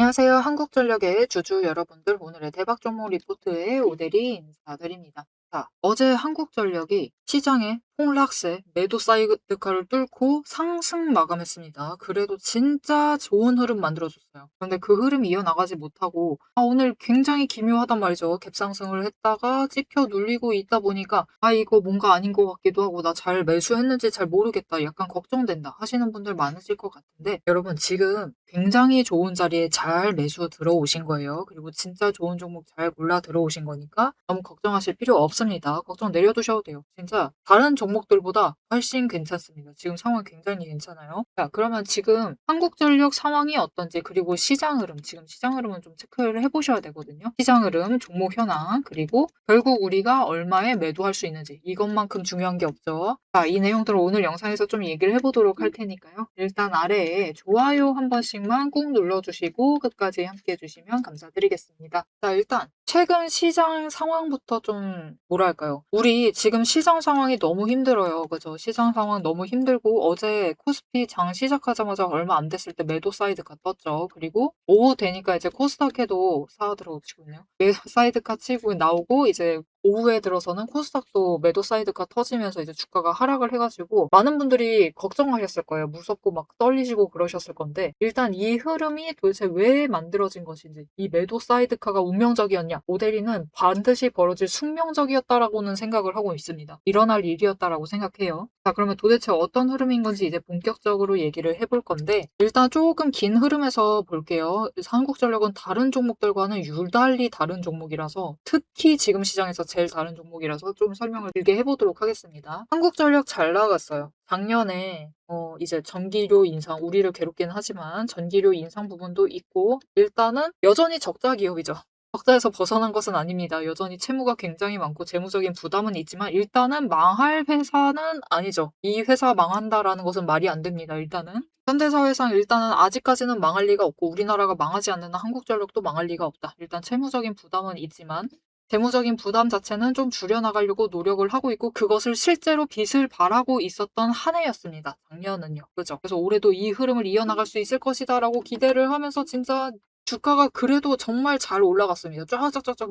안녕하세요. 한국전력의 주주 여러분들, 오늘의 대박 종목 리포트에 오대리 인사드립니다. 자, 어제 한국전력이 시장의 폭락세 매도 사이드카를 뚫고 상승 마감했습니다. 그래도 진짜 좋은 흐름 만들어줬어요. 그런데 그 흐름이 이어나가지 못하고 오늘 굉장히 기묘하단 말이죠. 갭상승을 했다가 찍혀 눌리고 있다 보니까 이거 뭔가 아닌 것 같기도 하고 나 잘 매수했는지 잘 모르겠다. 약간 걱정된다 하시는 분들 많으실 것 같은데, 여러분 지금 굉장히 좋은 자리에 잘 매수 들어오신 거예요. 그리고 진짜 좋은 종목 잘 골라 들어오신 거니까 너무 걱정하실 필요 없습니다. 걱정 내려두셔도 돼요. 진짜 다른 종목들보다 훨씬 괜찮습니다. 지금 상황 굉장히 괜찮아요. 자, 그러면 지금 한국전력 상황이 어떤지, 그리고 시장 흐름, 지금 시장 흐름은 좀 체크를 해보셔야 되거든요. 시장 흐름, 종목 현황, 그리고 결국 우리가 얼마에 매도할 수 있는지, 이것만큼 중요한 게 없죠. 자, 이 내용들을 오늘 영상에서 좀 얘기를 해보도록 할 테니까요. 일단 아래에 좋아요 한 번씩만 꾹 눌러주시고 끝까지 함께 해주시면 감사드리겠습니다. 자, 일단 최근 시장 상황부터 좀 뭐랄까요. 우리 지금 시장 상황이 너무 힘들어요. 그죠? 시장 상황 너무 힘들고, 어제 코스피 장 시작하자마자 얼마 안 됐을 때 매도 사이드카 떴죠. 그리고 오후 되니까 이제 코스닥에도 들어오시고 있네요. 매도 사이드카 치고 나오고, 이제 오후에 들어서는 코스닥도 매도 사이드가 터지면서 이제 주가가 하락을 해가지고 많은 분들이 걱정하셨을 거예요. 무섭고 막 떨리시고 그러셨을 건데, 일단 이 흐름이 도대체 왜 만들어진 것인지, 이 매도 사이드카가 운명적이었냐, 오데리는 반드시 벌어질 숙명적이었다라고는 생각을 하고 있습니다. 일어날 일이었다라고 생각해요. 자, 그러면 도대체 어떤 흐름인 건지 이제 본격적으로 얘기를 해볼 건데, 일단 조금 긴 흐름에서 볼게요. 한국전력은 다른 종목들과는 유달리 다른 종목이라서, 특히 지금 시장에서 제일 다른 종목이라서 좀 설명을 길게 해보도록 하겠습니다. 한국전력 잘 나갔어요. 작년에 이제 전기료 인상, 우리를 괴롭긴 하지만 전기료 인상 부분도 있고, 일단은 여전히 적자 기업이죠. 적자에서 벗어난 것은 아닙니다. 여전히 채무가 굉장히 많고 재무적인 부담은 있지만 일단은 망할 회사는 아니죠. 이 회사 망한다라는 것은 말이 안 됩니다. 일단은 현대사회상 일단은 아직까지는 망할 리가 없고, 우리나라가 망하지 않는 한 한국전력도 망할 리가 없다. 일단 채무적인 부담은 있지만 재무적인 부담 자체는 좀 줄여나가려고 노력을 하고 있고, 그것을 실제로 빛을 발하고 있었던 한 해였습니다. 작년은요. 그죠? 그래서 올해도 이 흐름을 이어나갈 수 있을 것이다라고 기대를 하면서 진짜 주가가 그래도 정말 잘 올라갔습니다. 쫙쫙쫙쫙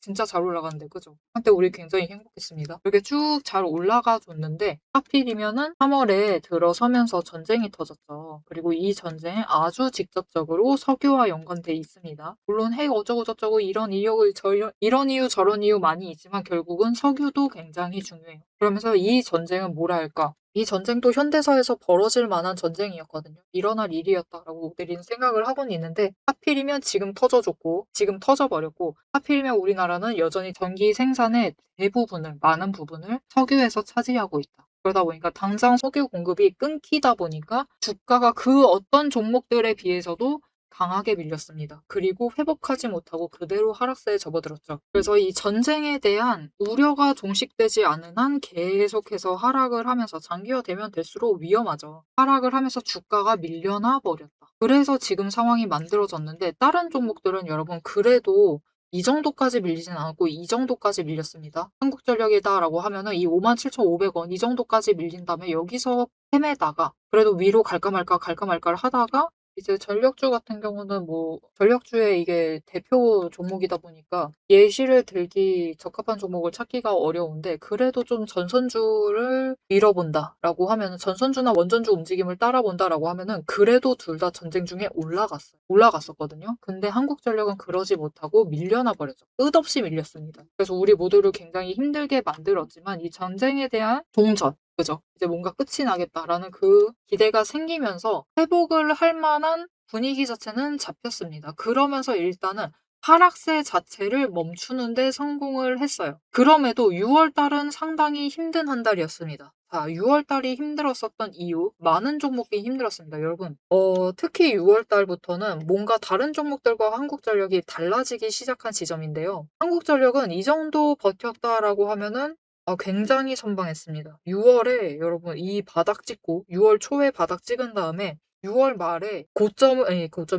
진짜 잘 올라갔는데, 그죠? 한때 우리 굉장히 행복했습니다. 이렇게 쭉 잘 올라가 줬는데, 하필이면은 3월에 들어서면서 전쟁이 터졌죠. 그리고 이 전쟁 아주 직접적으로 석유와 연관돼 있습니다. 물론 핵 어쩌고 저쩌고 이런 이런 이유 저런 이유 많이 있지만 결국은 석유도 굉장히 중요해요. 그러면서 이 전쟁은 뭐라 할까? 이 전쟁도 현대사에서 벌어질 만한 전쟁이었거든요. 일어날 일이었다라고 우리는 생각을 하고는 있는데, 하필이면 지금 터져줬고, 지금 터져버렸고, 하필이면 우리나라는 여전히 전기 생산의 대부분을, 많은 부분을 석유에서 차지하고 있다. 그러다 보니까 당장 석유 공급이 끊기다 보니까 주가가 그 어떤 종목들에 비해서도 강하게 밀렸습니다. 그리고 회복하지 못하고 그대로 하락세에 접어들었죠. 그래서 이 전쟁에 대한 우려가 종식되지 않은 한 계속해서 하락을 하면서, 장기화되면 될수록 위험하죠. 하락을 하면서 주가가 밀려나 버렸다. 그래서 지금 상황이 만들어졌는데, 다른 종목들은 여러분 그래도 이 정도까지 밀리진 않았고 이 정도까지 밀렸습니다. 한국전력이다라고 하면은 이 57,500원 이 정도까지 밀린 다음에 여기서 헤매다가 그래도 위로 갈까 말까 갈까 말까를 하다가, 이제 전력주 같은 경우는 뭐 전력주의 이게 대표 종목이다 보니까 예시를 들기 적합한 종목을 찾기가 어려운데, 그래도 좀 전선주를 밀어본다라고 하면은, 전선주나 원전주 움직임을 따라본다라고 하면은 그래도 둘 다 전쟁 중에 올라갔었거든요. 근데 한국전력은 그러지 못하고 밀려나 버렸죠. 끝없이 밀렸습니다. 그래서 우리 모두를 굉장히 힘들게 만들었지만 이 전쟁에 대한 동전, 그죠? 이제 뭔가 끝이 나겠다라는 그 기대가 생기면서 회복을 할 만한 분위기 자체는 잡혔습니다. 그러면서 일단은 하락세 자체를 멈추는 데 성공을 했어요. 그럼에도 6월 달은 상당히 힘든 한 달이었습니다. 자, 6월 달이 힘들었었던 이유, 많은 종목이 힘들었습니다. 여러분, 특히 6월 달부터는 뭔가 다른 종목들과 한국전력이 달라지기 시작한 지점인데요. 한국전력은 이 정도 버텼다라고 하면은 굉장히 선방했습니다. 6월에 여러분 이 바닥 찍고 6월 초에 바닥 찍은 다음에 6월 말에 고점이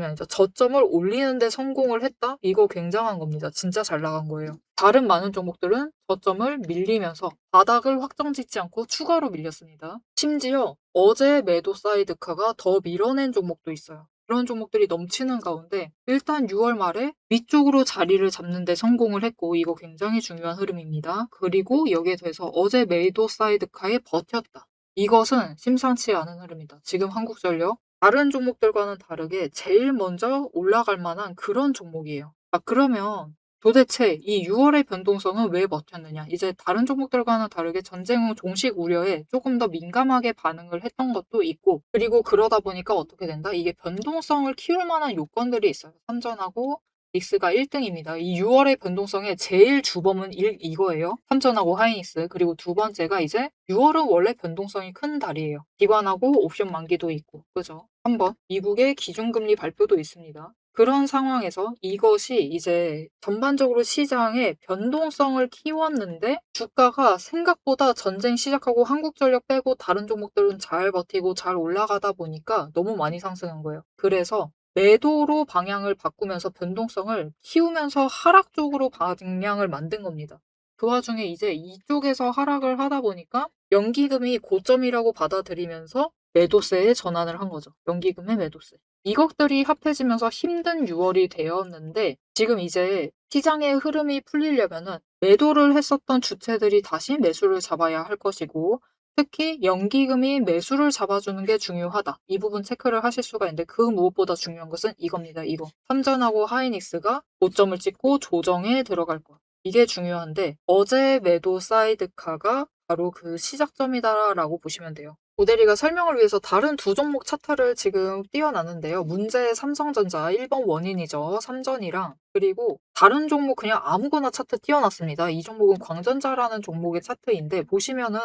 아니죠. 저점을 올리는 데 성공을 했다? 이거 굉장한 겁니다. 진짜 잘 나간 거예요. 다른 많은 종목들은 저점을 밀리면서 바닥을 확정 짓지 않고 추가로 밀렸습니다. 심지어 어제 매도 사이드카가 더 밀어낸 종목도 있어요. 그런 종목들이 넘치는 가운데 일단 6월 말에 위쪽으로 자리를 잡는 데 성공을 했고 이거 굉장히 중요한 흐름입니다. 그리고 여기에 대해서 어제 매도 사이드카에 버텼다. 이것은 심상치 않은 흐름이다. 지금 한국전력 다른 종목들과는 다르게 제일 먼저 올라갈 만한 그런 종목이에요. 그러면 도대체 이 6월의 변동성은 왜 버텼느냐? 이제 다른 종목들과는 다르게 전쟁 후 종식 우려에 조금 더 민감하게 반응을 했던 것도 있고, 그리고 그러다 보니까 어떻게 된다? 이게 변동성을 키울 만한 요건들이 있어요. 삼전하고 닉스가 1등입니다. 이 6월의 변동성의 제일 주범은 이거예요. 삼전하고 하이닉스. 그리고 두 번째가 이제 6월은 원래 변동성이 큰 달이에요. 기관하고 옵션 만기도 있고, 그죠? 한번 미국의 기준금리 발표도 있습니다. 그런 상황에서 이것이 이제 전반적으로 시장의 변동성을 키웠는데 주가가 생각보다 전쟁 시작하고 한국전력 빼고 다른 종목들은 잘 버티고 잘 올라가다 보니까 너무 많이 상승한 거예요. 그래서 매도로 방향을 바꾸면서 변동성을 키우면서 하락 쪽으로 방향을 만든 겁니다. 그 와중에 이제 이쪽에서 하락을 하다 보니까 연기금이 고점이라고 받아들이면서 매도세에 전환을 한 거죠. 연기금의 매도세. 이것들이 합해지면서 힘든 6월이 되었는데 지금 이제 시장의 흐름이 풀리려면은 매도를 했었던 주체들이 다시 매수를 잡아야 할 것이고 특히 연기금이 매수를 잡아주는 게 중요하다. 이 부분 체크를 하실 수가 있는데 그 무엇보다 중요한 것은 이겁니다. 이거. 삼전하고 하이닉스가 고점을 찍고 조정에 들어갈 것. 이게 중요한데 어제 매도 사이드카가 바로 그 시작점이다라고 보시면 돼요. 모델이가 설명을 위해서 다른 두 종목 차트를 지금 띄워놨는데요. 문제의 삼성전자 1번 원인이죠. 삼전이랑 그리고 다른 종목 그냥 아무거나 차트 띄워놨습니다. 이 종목은 광전자라는 종목의 차트인데 보시면은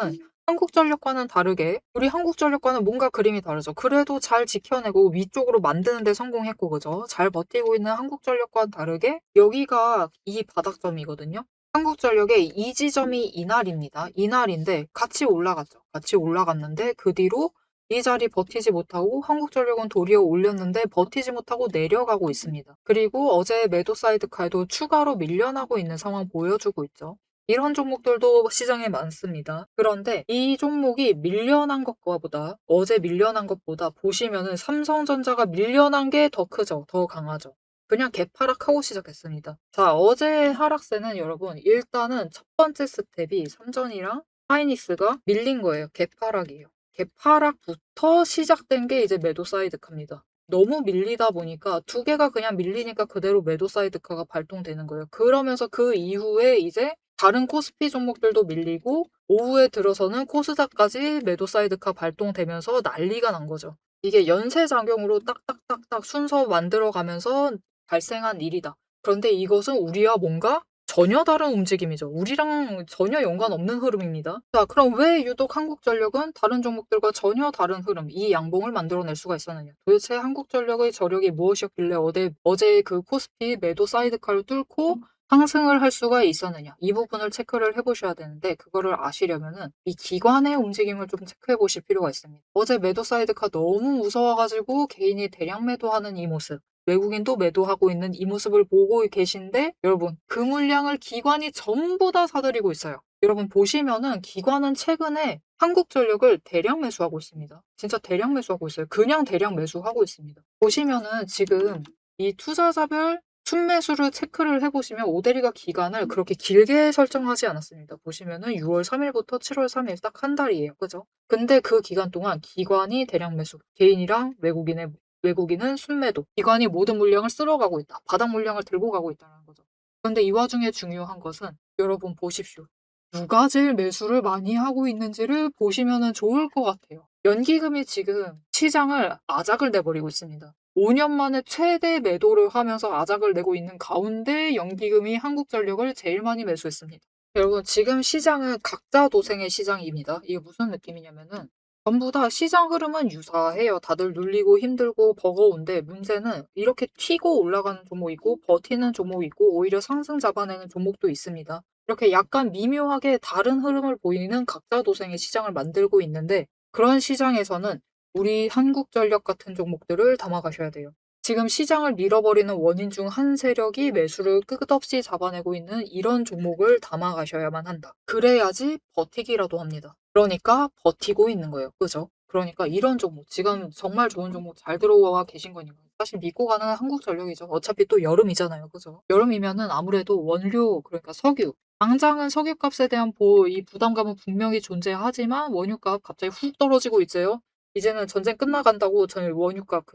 한국전력과는 다르게 우리 한국전력과는 뭔가 그림이 다르죠. 그래도 잘 지켜내고 위쪽으로 만드는 데 성공했고 그죠? 잘 버티고 있는 한국전력과는 다르게 여기가 이 바닥점이거든요. 한국전력의 이 지점이 이날입니다. 이날인데 같이 올라갔죠. 같이 올라갔는데 그 뒤로 이 자리 버티지 못하고 한국전력은 도리어 올렸는데 버티지 못하고 내려가고 있습니다. 그리고 어제 매도 사이드카에도 추가로 밀려나고 있는 상황 보여주고 있죠. 이런 종목들도 시장에 많습니다. 그런데 이 종목이 밀려난 것보다 어제 밀려난 것보다 보시면은 삼성전자가 밀려난 게 더 크죠. 더 강하죠. 그냥 개파락하고 시작했습니다. 자, 어제 하락세는 여러분 일단은 첫 번째 스텝이 삼전이랑 하이닉스가 밀린 거예요. 개파락이에요. 개파락부터 시작된 게 이제 매도 사이드카입니다. 너무 밀리다 보니까 두 개가 그냥 밀리니까 그대로 매도 사이드카가 발동되는 거예요. 그러면서 그 이후에 이제 다른 코스피 종목들도 밀리고 오후에 들어서는 코스닥까지 매도 사이드카 발동되면서 난리가 난 거죠. 이게 연쇄작용으로 딱딱딱딱 순서 만들어가면서 발생한 일이다. 그런데 이것은 우리와 뭔가 전혀 다른 움직임이죠. 우리랑 전혀 연관 없는 흐름입니다. 자, 그럼 왜 유독 한국전력은 다른 종목들과 전혀 다른 흐름, 이 양봉을 만들어낼 수가 있었느냐? 도대체 한국전력의 저력이 무엇이었길래 어제 그 코스피 매도 사이드카를 뚫고 상승을 할 수가 있었느냐? 이 부분을 체크를 해보셔야 되는데 그거를 아시려면은 이 기관의 움직임을 좀 체크해 보실 필요가 있습니다. 어제 매도 사이드카 너무 무서워가지고 개인이 대량 매도하는 이 모습. 외국인도 매도하고 있는 이 모습을 보고 계신데 여러분 그 물량을 기관이 전부 다 사들이고 있어요. 여러분 보시면은 기관은 최근에 한국전력을 대량 매수하고 있습니다. 진짜 대량 매수하고 있어요. 그냥 대량 매수하고 있습니다. 보시면은 지금 이 투자자별 순매수를 체크를 해보시면 오데리가 기간을 그렇게 길게 설정하지 않았습니다. 보시면은 6월 3일부터 7월 3일 딱 한 달이에요. 그죠? 근데 그 기간 동안 기관이 대량 매수, 개인이랑 외국인은 순매도, 기관이 모든 물량을 쓸어가고 있다. 바닥 물량을 들고 가고 있다는 거죠. 그런데 이 와중에 중요한 것은 여러분 보십시오. 누가 제일 매수를 많이 하고 있는지를 보시면 좋을 것 같아요. 연기금이 지금 시장을 아작을 내버리고 있습니다. 5년 만에 최대 매도를 하면서 아작을 내고 있는 가운데 연기금이 한국전력을 제일 많이 매수했습니다. 여러분 지금 시장은 각자 도생의 시장입니다. 이게 무슨 느낌이냐면은 전부 다 시장 흐름은 유사해요. 다들 눌리고 힘들고 버거운데 문제는 이렇게 튀고 올라가는 종목 있고 버티는 종목 있고 오히려 상승 잡아내는 종목도 있습니다. 이렇게 약간 미묘하게 다른 흐름을 보이는 각자 도생의 시장을 만들고 있는데 그런 시장에서는 우리 한국전력 같은 종목들을 담아가셔야 돼요. 지금 시장을 밀어버리는 원인 중 한 세력이 매수를 끝없이 잡아내고 있는 이런 종목을 담아가셔야만 한다. 그래야지 버티기라도 합니다. 그러니까 버티고 있는 거예요. 그죠? 그러니까 이런 종목, 지금 정말 좋은 종목 잘 들어와 계신 거니까 사실 믿고 가는 한국전력이죠. 어차피 또 여름이잖아요. 그죠? 여름이면은 아무래도 원료 그러니까 석유 당장은 석유값에 대한 이 부담감은 분명히 존재하지만 원유값 갑자기 훅 떨어지고 있제요. 이제는 전쟁 끝나간다고 저희 원유값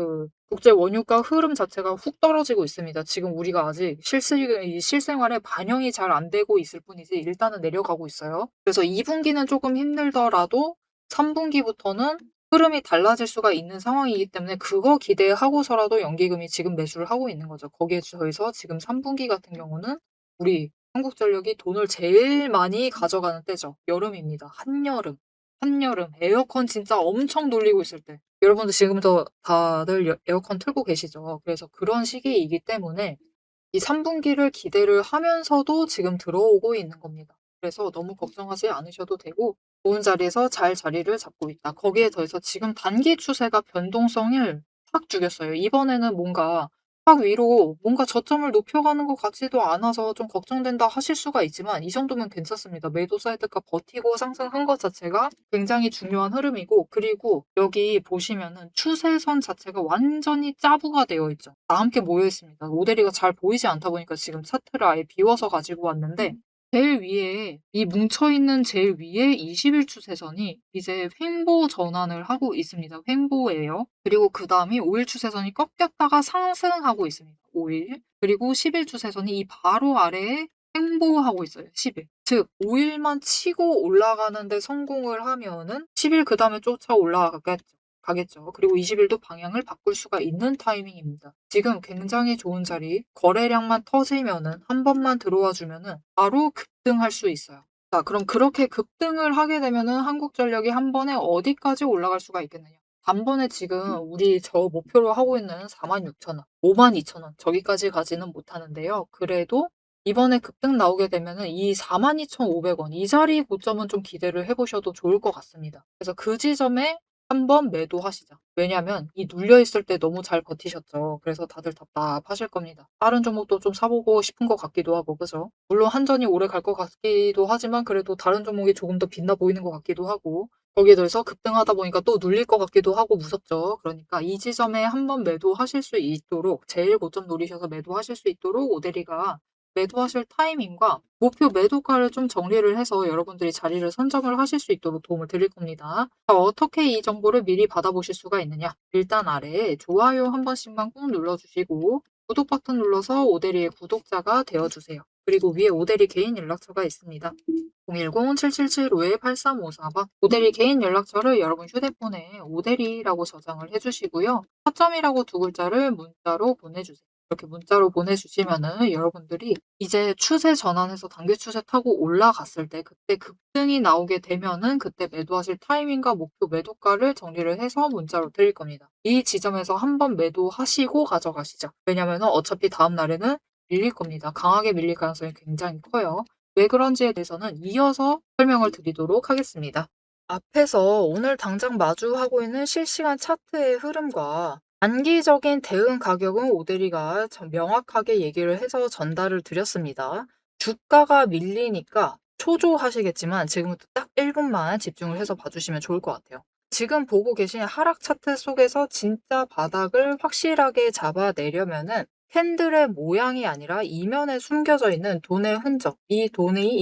국제 원유가 흐름 자체가 훅 떨어지고 있습니다. 지금 우리가 아직 이 실생활에 반영이 잘 안 되고 있을 뿐이지 일단은 내려가고 있어요. 그래서 2 분기는 조금 힘들더라도 3 분기부터는 흐름이 달라질 수가 있는 상황이기 때문에 그거 기대하고서라도 연기금이 지금 매수를 하고 있는 거죠. 거기에 더해서 지금 3 분기 같은 경우는 우리 한국전력이 돈을 제일 많이 가져가는 때죠. 여름입니다. 한여름. 한여름. 에어컨 진짜 엄청 돌리고 있을 때. 여러분도 지금도 다들 에어컨 틀고 계시죠. 그래서 그런 시기이기 때문에 이 3 분기를 기대를 하면서도 지금 들어오고 있는 겁니다. 그래서 너무 걱정하지 않으셔도 되고 좋은 자리에서 잘 자리를 잡고 있다. 거기에 더해서 지금 단기 추세가 변동성을 확 죽였어요. 이번에는 뭔가 확 위로 뭔가 저점을 높여가는 것 같지도 않아서 좀 걱정된다 하실 수가 있지만 이 정도면 괜찮습니다. 매도 사이드가 버티고 상승한 것 자체가 굉장히 중요한 흐름이고 그리고 여기 보시면은 추세선 자체가 완전히 짜부가 되어 있죠. 다 함께 모여 있습니다. 모델이가 잘 보이지 않다 보니까 지금 차트를 아예 비워서 가지고 왔는데 제일 위에 이 뭉쳐있는 제일 위에 20일 추세선이 이제 횡보 전환을 하고 있습니다. 횡보예요. 그리고 그 다음이 5일 추세선이 꺾였다가 상승하고 있습니다. 5일. 그리고 10일 추세선이 이 바로 아래에 횡보하고 있어요. 10일. 즉 5일만 치고 올라가는데 성공을 하면은 10일 그 다음에 쫓아 가겠죠. 그리고 20일도 방향을 바꿀 수가 있는 타이밍입니다. 지금 굉장히 좋은 자리, 거래량만 터지면은 한 번만 들어와 주면은 바로 급등할 수 있어요. 자, 그럼 그렇게 급등을 하게 되면은 한국전력이 한 번에 어디까지 올라갈 수가 있겠느냐? 단번에 지금 우리 저 목표로 하고 있는 46,000원, 52,000원 저기까지 가지는 못하는데요. 그래도 이번에 급등 나오게 되면은 이 42,500원 이 자리 고점은 좀 기대를 해 보셔도 좋을 것 같습니다. 그래서 그 지점에 한번 매도하시자. 왜냐면 이 눌려 있을 때 너무 잘 버티셨죠. 그래서 다들 답답하실 겁니다. 다른 종목도 좀 사보고 싶은 것 같기도 하고 그죠? 물론 한전이 오래 갈 것 같기도 하지만 그래도 다른 종목이 조금 더 빛나 보이는 것 같기도 하고 거기에 더해서 급등하다 보니까 또 눌릴 것 같기도 하고 무섭죠. 그러니까 이 지점에 한번 매도하실 수 있도록 제일 고점 노리셔서 매도하실 수 있도록 오대리가 매도하실 타이밍과 목표 매도가를 좀 정리를 해서 여러분들이 자리를 선점을 하실 수 있도록 도움을 드릴 겁니다. 자, 어떻게 이 정보를 미리 받아보실 수가 있느냐? 일단 아래에 좋아요 한 번씩만 꾹 눌러주시고 구독 버튼 눌러서 오대리의 구독자가 되어주세요. 그리고 위에 오대리 개인 연락처가 있습니다. 010-7775-8354번 오대리 개인 연락처를 여러분 휴대폰에 오대리라고 저장을 해주시고요. 타점이라고 두 글자를 문자로 보내주세요. 이렇게 문자로 보내주시면은 여러분들이 이제 추세 전환해서 단기 추세 타고 올라갔을 때 그때 급등이 나오게 되면은 그때 매도하실 타이밍과 목표 매도가를 정리를 해서 문자로 드릴 겁니다. 이 지점에서 한번 매도하시고 가져가시죠. 왜냐면은 어차피 다음 날에는 밀릴 겁니다. 강하게 밀릴 가능성이 굉장히 커요. 왜 그런지에 대해서는 이어서 설명을 드리도록 하겠습니다. 앞에서 오늘 당장 마주하고 있는 실시간 차트의 흐름과 단기적인 대응 가격은 오대리가 명확하게 얘기를 해서 전달을 드렸습니다. 주가가 밀리니까 초조하시겠지만 지금부터 딱 1분만 집중을 해서 봐주시면 좋을 것 같아요. 지금 보고 계신 하락 차트 속에서 진짜 바닥을 확실하게 잡아내려면은 캔들의 모양이 아니라 이면에 숨겨져 있는 돈의 흔적, 이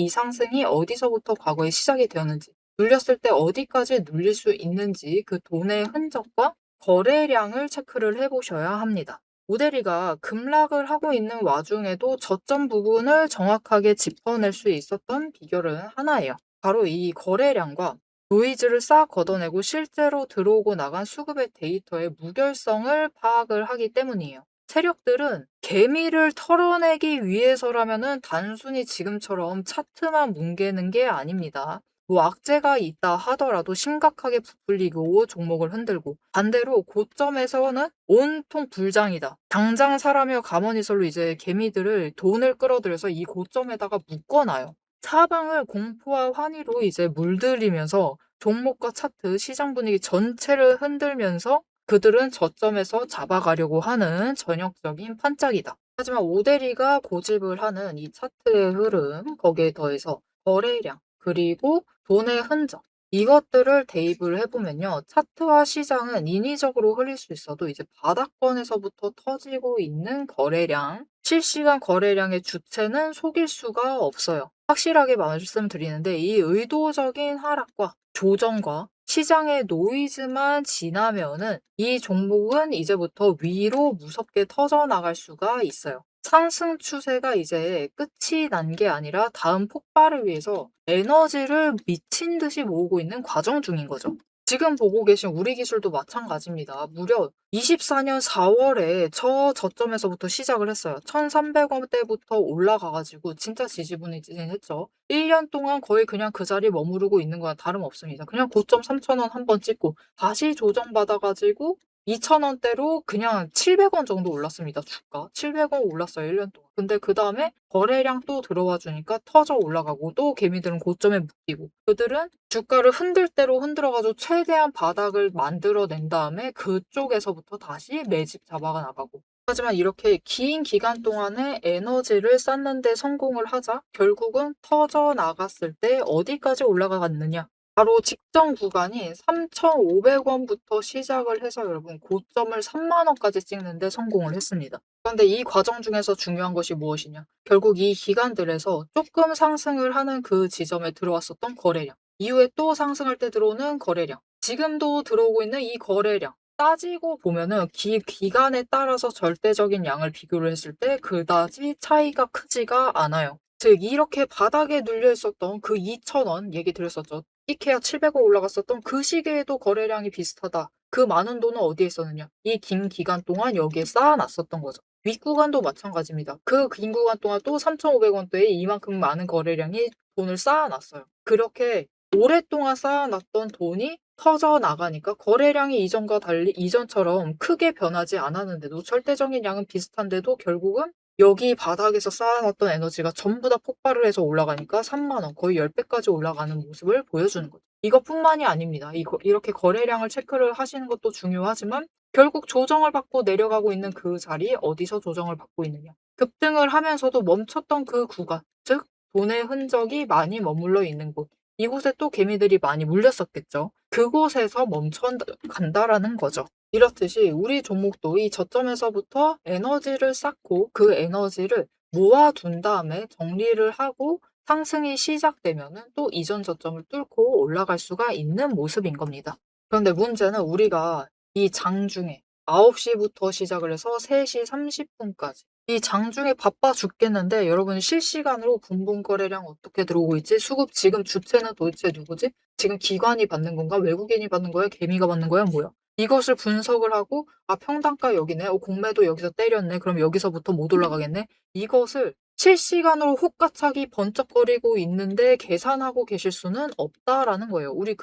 상승이 어디서부터 과거에 시작이 되었는지, 눌렸을 때 어디까지 눌릴 수 있는지 그 돈의 흔적과 거래량을 체크를 해보셔야 합니다. 오대리가 급락을 하고 있는 와중에도 저점 부분을 정확하게 짚어낼 수 있었던 비결은 하나예요. 바로 이 거래량과 노이즈를 싹 걷어내고 실제로 들어오고 나간 수급의 데이터의 무결성을 파악을 하기 때문이에요. 세력들은 개미를 털어내기 위해서라면은 단순히 지금처럼 차트만 뭉개는 게 아닙니다. 뭐 악재가 있다 하더라도 심각하게 부풀리고 종목을 흔들고 반대로 고점에서는 온통 불장이다. 당장 사라며 가머니설로 이제 개미들을 돈을 끌어들여서 이 고점에다가 묶어놔요. 사방을 공포와 환희로 이제 물들이면서 종목과 차트, 시장 분위기 전체를 흔들면서 그들은 저점에서 잡아가려고 하는 전형적인 판짝이다. 하지만 오대리가 고집을 하는 이 차트의 흐름, 거기에 더해서 거래량, 그리고 돈의 흔적, 이것들을 대입을 해보면요. 차트와 시장은 인위적으로 흐릴 수 있어도 이제 바닥권에서부터 터지고 있는 거래량, 실시간 거래량의 주체는 속일 수가 없어요. 확실하게 말씀드리는데 이 의도적인 하락과 조정과 시장의 노이즈만 지나면은 이 종목은 이제부터 위로 무섭게 터져나갈 수가 있어요. 상승 추세가 이제 끝이 난 게 아니라 다음 폭발을 위해서 에너지를 미친 듯이 모으고 있는 과정 중인 거죠. 지금 보고 계신 우리 기술도 마찬가지입니다. 무려 24년 4월에 저점에서부터 시작을 했어요. 1,300원대부터 올라가가지고 진짜 지지부진했죠. 1년 동안 거의 그냥 그 자리에 머무르고 있는 거랑 다름없습니다. 그냥 고점 3,000원 한번 찍고 다시 조정받아가지고 2,000원대로 그냥 700원 정도 올랐습니다. 주가. 700원 올랐어요. 1년 동안. 근데 그다음에 거래량 또 들어와 주니까 터져 올라가고 또 개미들은 고점에 묶이고 그들은 주가를 흔들 대로 흔들어가지고 최대한 바닥을 만들어낸 다음에 그쪽에서부터 다시 매집 잡아가 나가고 하지만 이렇게 긴 기간 동안에 에너지를 쌓는 데 성공을 하자 결국은 터져 나갔을 때 어디까지 올라가갔느냐 바로 직전 구간이 3,500원부터 시작을 해서 여러분 고점을 3만 원까지 찍는데 성공을 했습니다. 그런데 이 과정 중에서 중요한 것이 무엇이냐? 결국 이 기간들에서 조금 상승을 하는 그 지점에 들어왔었던 거래량, 이후에 또 상승할 때 들어오는 거래량, 지금도 들어오고 있는 이 거래량, 따지고 보면은 기간에 따라서 절대적인 양을 비교를 했을 때 그다지 차이가 크지가 않아요. 즉 이렇게 바닥에 눌려 있었던 그 2,000원 얘기 드렸었죠. 이케아 700원 올라갔었던 그 시기에도 거래량이 비슷하다. 그 많은 돈은 어디에 있었느냐? 이 긴 기간 동안 여기에 쌓아놨었던 거죠. 윗구간도 마찬가지입니다. 그 긴 구간 동안 또 3,500원대에 이만큼 많은 거래량이 돈을 쌓아놨어요. 그렇게 오랫동안 쌓아놨던 돈이 터져 나가니까 거래량이 이전과 달리 이전처럼 크게 변하지 않았는데도 절대적인 양은 비슷한데도 결국은 여기 바닥에서 쌓아놨던 에너지가 전부 다 폭발을 해서 올라가니까 3만 원, 거의 10배까지 올라가는 모습을 보여주는 거죠. 이것뿐만이 아닙니다. 이렇게 거래량을 체크를 하시는 것도 중요하지만 결국 조정을 받고 내려가고 있는 그 자리에 어디서 조정을 받고 있느냐. 급등을 하면서도 멈췄던 그 구간, 즉 돈의 흔적이 많이 머물러 있는 곳. 이곳에 또 개미들이 많이 물렸었겠죠. 그곳에서 멈춰 간다라는 거죠. 이렇듯이 우리 종목도 이 저점에서부터 에너지를 쌓고 그 에너지를 모아둔 다음에 정리를 하고 상승이 시작되면은 또 이전 저점을 뚫고 올라갈 수가 있는 모습인 겁니다. 그런데 문제는 우리가 이 장중에 9시부터 시작을 해서 3시 30분까지 이 장중에 바빠 죽겠는데 여러분 실시간으로 분봉 거래량 어떻게 들어오고 있지? 수급 지금 주체는 도대체 누구지? 지금 기관이 받는 건가? 외국인이 받는 거야? 개미가 받는 거야? 뭐야? 이것을 분석을 하고 평단가 여기네. 공매도 여기서 때렸네. 그럼 여기서부터 못 올라가겠네. 이것을 실시간으로 혹가차기 번쩍거리고 있는데 계산하고 계실 수는 없다라는 거예요. 우리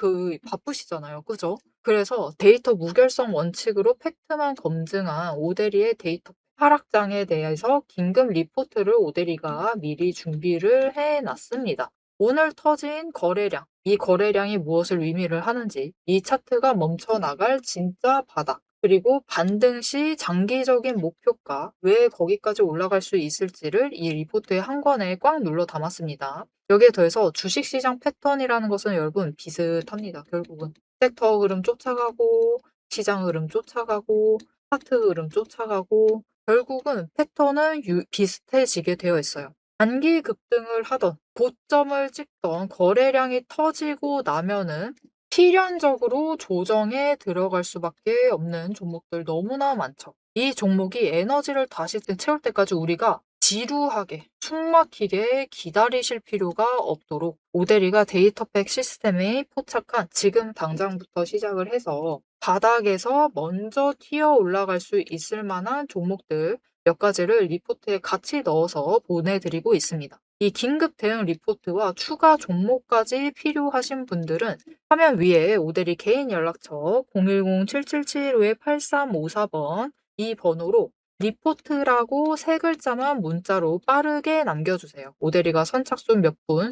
바쁘시잖아요. 그죠? 그래서 데이터 무결성 원칙으로 팩트만 검증한 오데리의 데이터 하락장에 대해서 긴급 리포트를 오데리가 미리 준비를 해놨습니다. 오늘 터진 거래량, 이 거래량이 무엇을 의미를 하는지, 이 차트가 멈춰나갈 진짜 바닥, 그리고 반등 시 장기적인 목표가 왜 거기까지 올라갈 수 있을지를 이 리포트의 한 권에 꽉 눌러 담았습니다. 여기에 더해서 주식시장 패턴이라는 것은 여러분 비슷합니다. 결국은 섹터 흐름 쫓아가고 시장 흐름 쫓아가고 차트 흐름 쫓아가고 결국은 패턴은 비슷해지게 되어 있어요. 단기 급등을 하던 고점을 찍던 거래량이 터지고 나면은 필연적으로 조정에 들어갈 수밖에 없는 종목들 너무나 많죠. 이 종목이 에너지를 다시 채울 때까지 우리가 지루하게 숨막히게 기다리실 필요가 없도록 오데리가 데이터팩 시스템에 포착한 지금 당장부터 시작을 해서 바닥에서 먼저 튀어 올라갈 수 있을 만한 종목들 몇 가지를 리포트에 같이 넣어서 보내드리고 있습니다. 이 긴급 대응 리포트와 추가 종목까지 필요하신 분들은 화면 위에 오데리 개인 연락처 010-7775-8354번 이 번호로 리포트라고 세 글자만 문자로 빠르게 남겨주세요. 오데리가 선착순 몇 분만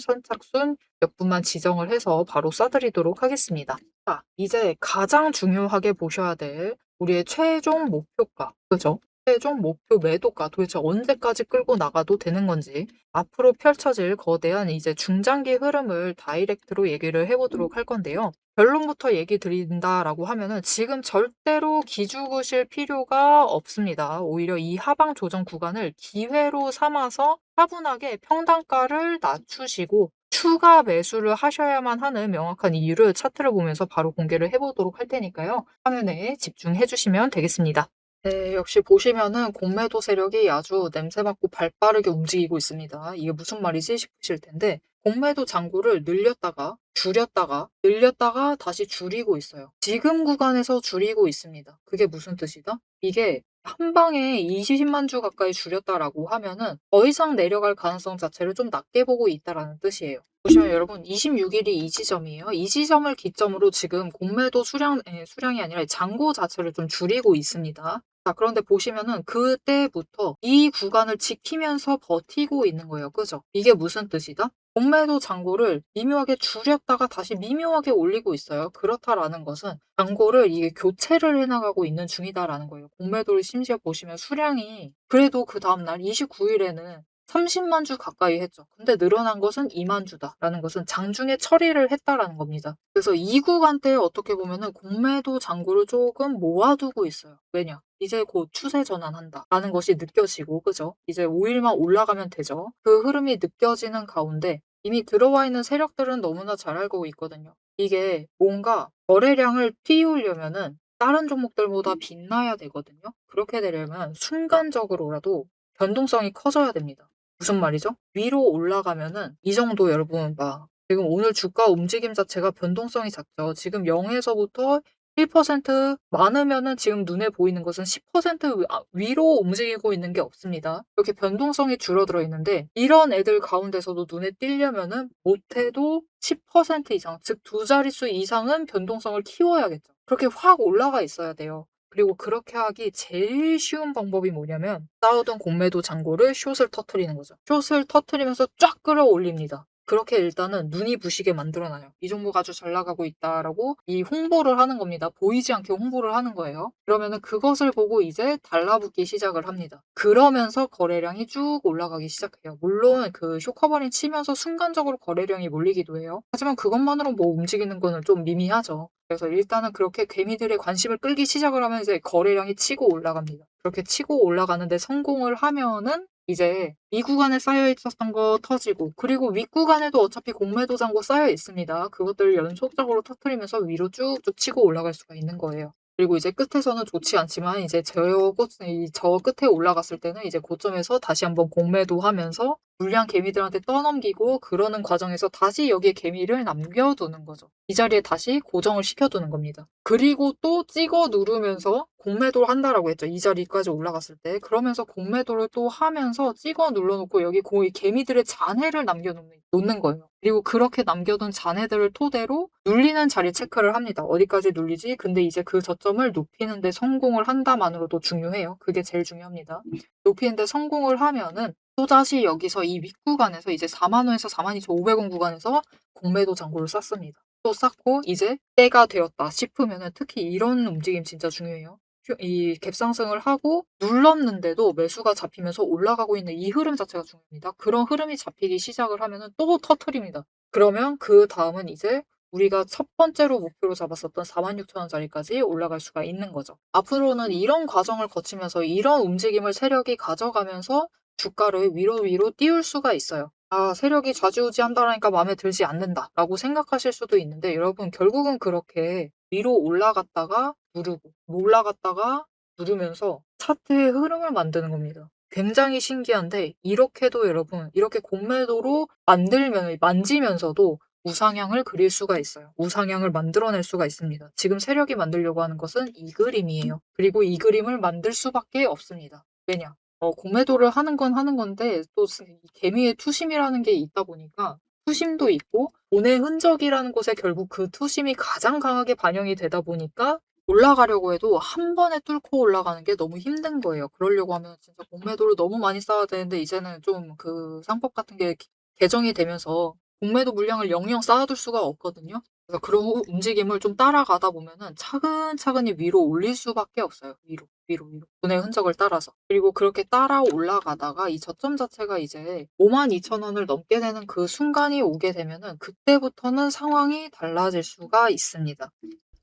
지정을 해서 바로 쏴드리도록 하겠습니다. 자, 이제 가장 중요하게 보셔야 될 우리의 최종 목표가, 그죠? 최종 목표 매도가 도대체 언제까지 끌고 나가도 되는 건지, 앞으로 펼쳐질 거대한 이제 중장기 흐름을 다이렉트로 얘기를 해 보도록 할 건데요. 결론부터 얘기 드린다라고 하면은 지금 절대로 기죽으실 필요가 없습니다. 오히려 이 하방 조정 구간을 기회로 삼아서 차분하게 평단가를 낮추시고 추가 매수를 하셔야만 하는 명확한 이유를 차트를 보면서 바로 공개를 해 보도록 할 테니까요. 화면에 집중해 주시면 되겠습니다. 네, 역시 보시면은 공매도 세력이 아주 냄새 맡고 발 빠르게 움직이고 있습니다. 이게 무슨 말이지 싶으실 텐데, 공매도 잔고를 늘렸다가 줄였다가 늘렸다가 다시 줄이고 있어요. 지금 구간에서 줄이고 있습니다. 그게 무슨 뜻이다? 이게 한 방에 20만 주 가까이 줄였다라고 하면은 더 이상 내려갈 가능성 자체를 좀 낮게 보고 있다라는 뜻이에요. 보시면 여러분 26일이 이 지점이에요. 이 지점을 기점으로 지금 공매도 수량이 아니라 잔고 자체를 좀 줄이고 있습니다. 자, 그런데 보시면은 그때부터 이 구간을 지키면서 버티고 있는 거예요. 그죠? 이게 무슨 뜻이다? 공매도 잔고를 미묘하게 줄였다가 다시 미묘하게 올리고 있어요. 그렇다라는 것은 잔고를 이게 교체를 해나가고 있는 중이다라는 거예요. 공매도를 심지어 보시면 수량이 그래도 그 다음날 29일에는 30만 주 가까이 했죠. 근데 늘어난 것은 2만 주다라는 것은 장중에 처리를 했다라는 겁니다. 그래서 이 구간대에 어떻게 보면은 공매도 잔고를 조금 모아두고 있어요. 왜냐? 이제 곧 추세 전환한다라는 것이 느껴지고, 그죠? 이제 5일만 올라가면 되죠. 그 흐름이 느껴지는 가운데 이미 들어와 있는 세력들은 너무나 잘 알고 있거든요. 이게 뭔가 거래량을 띄우려면은 다른 종목들보다 빛나야 되거든요. 그렇게 되려면 순간적으로라도 변동성이 커져야 됩니다. 무슨 말이죠? 위로 올라가면은 이 정도 여러분 막 지금 오늘 주가 움직임 자체가 변동성이 작죠. 지금 0에서부터 1% 많으면은 지금 눈에 보이는 것은 10% 위로 움직이고 있는 게 없습니다. 이렇게 변동성이 줄어들어 있는데 이런 애들 가운데서도 눈에 띄려면은 못해도 10% 이상, 즉 두 자릿수 이상은 변동성을 키워야겠죠. 그렇게 확 올라가 있어야 돼요. 그리고 그렇게 하기 제일 쉬운 방법이 뭐냐면 쌓아둔 공매도 잔고를 숏을 터트리는 거죠. 숏을 터트리면서 쫙 끌어올립니다. 그렇게 일단은 눈이 부시게 만들어놔요. 이 종목 아주 잘 나가고 있다라고 이 홍보를 하는 겁니다. 보이지 않게 홍보를 하는 거예요. 그러면은 그것을 보고 이제 달라붙기 시작을 합니다. 그러면서 거래량이 쭉 올라가기 시작해요. 물론 그 쇼커버링 치면서 순간적으로 거래량이 몰리기도 해요. 하지만 그것만으로 뭐 움직이는 거는 좀 미미하죠. 그래서 일단은 그렇게 개미들의 관심을 끌기 시작을 하면 이제 거래량이 치고 올라갑니다. 그렇게 치고 올라가는데 성공을 하면은 이제 이 구간에 쌓여 있었던 거 터지고, 그리고 윗구간에도 어차피 공매도 잔고 쌓여 있습니다. 그것들을 연속적으로 터트리면서 위로 쭉쭉 치고 올라갈 수가 있는 거예요. 그리고 이제 끝에서는 좋지 않지만 이제 저 끝에 올라갔을 때는 이제 고점에서 다시 한번 공매도 하면서 물량 개미들한테 떠넘기고 그러는 과정에서 다시 여기에 개미를 남겨두는 거죠. 이 자리에 다시 고정을 시켜두는 겁니다. 그리고 또 찍어 누르면서 공매도를 한다라고 했죠. 이 자리까지 올라갔을 때. 그러면서 공매도를 또 하면서 찍어 눌러놓고 여기 거의 개미들의 잔해를 놓는 거예요. 그리고 그렇게 남겨둔 잔해들을 토대로 눌리는 자리 체크를 합니다. 어디까지 눌리지? 근데 이제 그 저점을 높이는데 성공을 한다만으로도 중요해요. 그게 제일 중요합니다. 높이는데 성공을 하면은 또다시 여기서 이 윗구간에서 이제 4만 원에서 42,500원 구간에서 공매도 잔고를 쌌습니다. 또 쌓고 이제 때가 되었다 싶으면은 특히 이런 움직임 진짜 중요해요. 이 갭상승을 하고 눌렀는데도 매수가 잡히면서 올라가고 있는 이 흐름 자체가 중요합니다. 그런 흐름이 잡히기 시작을 하면은 또 터트립니다. 그러면 그 다음은 이제 우리가 첫 번째로 목표로 잡았었던 46,000원짜리까지 올라갈 수가 있는 거죠. 앞으로는 이런 과정을 거치면서 이런 움직임을 세력이 가져가면서 주가를 위로 띄울 수가 있어요. 아, 세력이 좌지우지한다라니까 마음에 들지 않는다라고 생각하실 수도 있는데 여러분 결국은 그렇게 위로 올라갔다가 누르고 올라갔다가 누르면서 차트의 흐름을 만드는 겁니다. 굉장히 신기한데 이렇게도 여러분 이렇게 공매도로 만지면서도 우상향을 그릴 수가 있어요. 우상향을 만들어낼 수가 있습니다. 지금 세력이 만들려고 하는 것은 이 그림이에요. 그리고 이 그림을 만들 수밖에 없습니다. 왜냐? 공매도를 하는 건 하는 건데 또 개미의 투심이라는 게 있다 보니까 투심도 있고 돈의 흔적이라는 곳에 결국 그 투심이 가장 강하게 반영이 되다 보니까 올라가려고 해도 한 번에 뚫고 올라가는 게 너무 힘든 거예요. 그러려고 하면 진짜 공매도를 너무 많이 쌓아야 되는데 이제는 좀 그 상법 같은 게 개정이 되면서 공매도 물량을 영영 쌓아둘 수가 없거든요. 그래서 그런 움직임을 좀 따라가다 보면은 차근차근히 위로 올릴 수밖에 없어요. 위로, 위로, 위로. 눈의 흔적을 따라서. 그리고 그렇게 따라 올라가다가 이 저점 자체가 이제 52,000원을 넘게 되는 그 순간이 오게 되면은 그때부터는 상황이 달라질 수가 있습니다.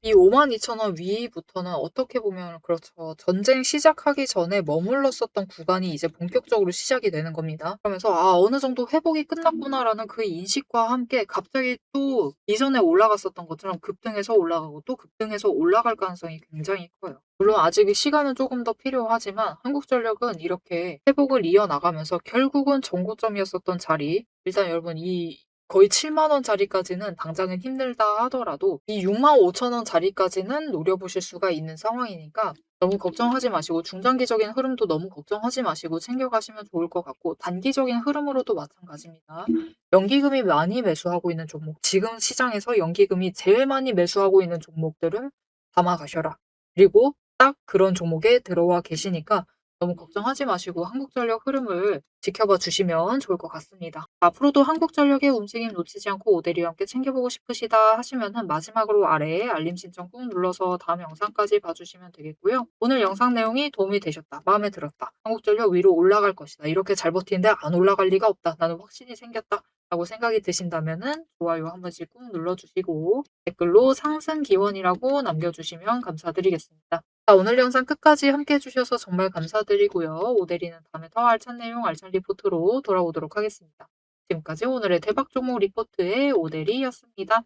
이 52,000원 위부터는 어떻게 보면 그렇죠. 전쟁 시작하기 전에 머물렀었던 구간이 이제 본격적으로 시작이 되는 겁니다. 그러면서 '아 어느 정도 회복이 끝났구나.'라는 그 인식과 함께 갑자기 또 이전에 올라갔었던 것처럼 급등해서 올라가고 또 급등해서 올라갈 가능성이 굉장히 커요. 물론 아직 시간은 조금 더 필요하지만 한국전력은 이렇게 회복을 이어나가면서 결국은 정고점이었었던 자리, 일단 여러분 이 거의 7만 원짜리까지는 당장은 힘들다 하더라도 이 65,000원짜리까지는 노려보실 수가 있는 상황이니까 너무 걱정하지 마시고, 중장기적인 흐름도 너무 걱정하지 마시고 챙겨가시면 좋을 것 같고, 단기적인 흐름으로도 마찬가지입니다. 연기금이 많이 매수하고 있는 종목, 지금 시장에서 연기금이 제일 많이 매수하고 있는 종목들은 담아 가셔라. 그리고 딱 그런 종목에 들어와 계시니까 너무 걱정하지 마시고 한국전력 흐름을 지켜봐 주시면 좋을 것 같습니다. 앞으로도 한국전력의 움직임 놓치지 않고 오데리와 함께 챙겨보고 싶으시다 하시면은 마지막으로 아래에 알림 신청 꾹 눌러서 다음 영상까지 봐주시면 되겠고요. 오늘 영상 내용이 도움이 되셨다, 마음에 들었다, 한국전력 위로 올라갈 것이다, 이렇게 잘 버티는데 안 올라갈 리가 없다, 나는 확신이 생겼다 라고 생각이 드신다면은 좋아요 한 번씩 꾹 눌러주시고 댓글로 상승 기원이라고 남겨주시면 감사드리겠습니다. 자, 오늘 영상 끝까지 함께 해주셔서 정말 감사드리고요. 오데리는 다음에 더 알찬 내용, 알찬 리포트로 돌아오도록 하겠습니다. 지금까지 오늘의 대박 종목 리포트의 오데리였습니다.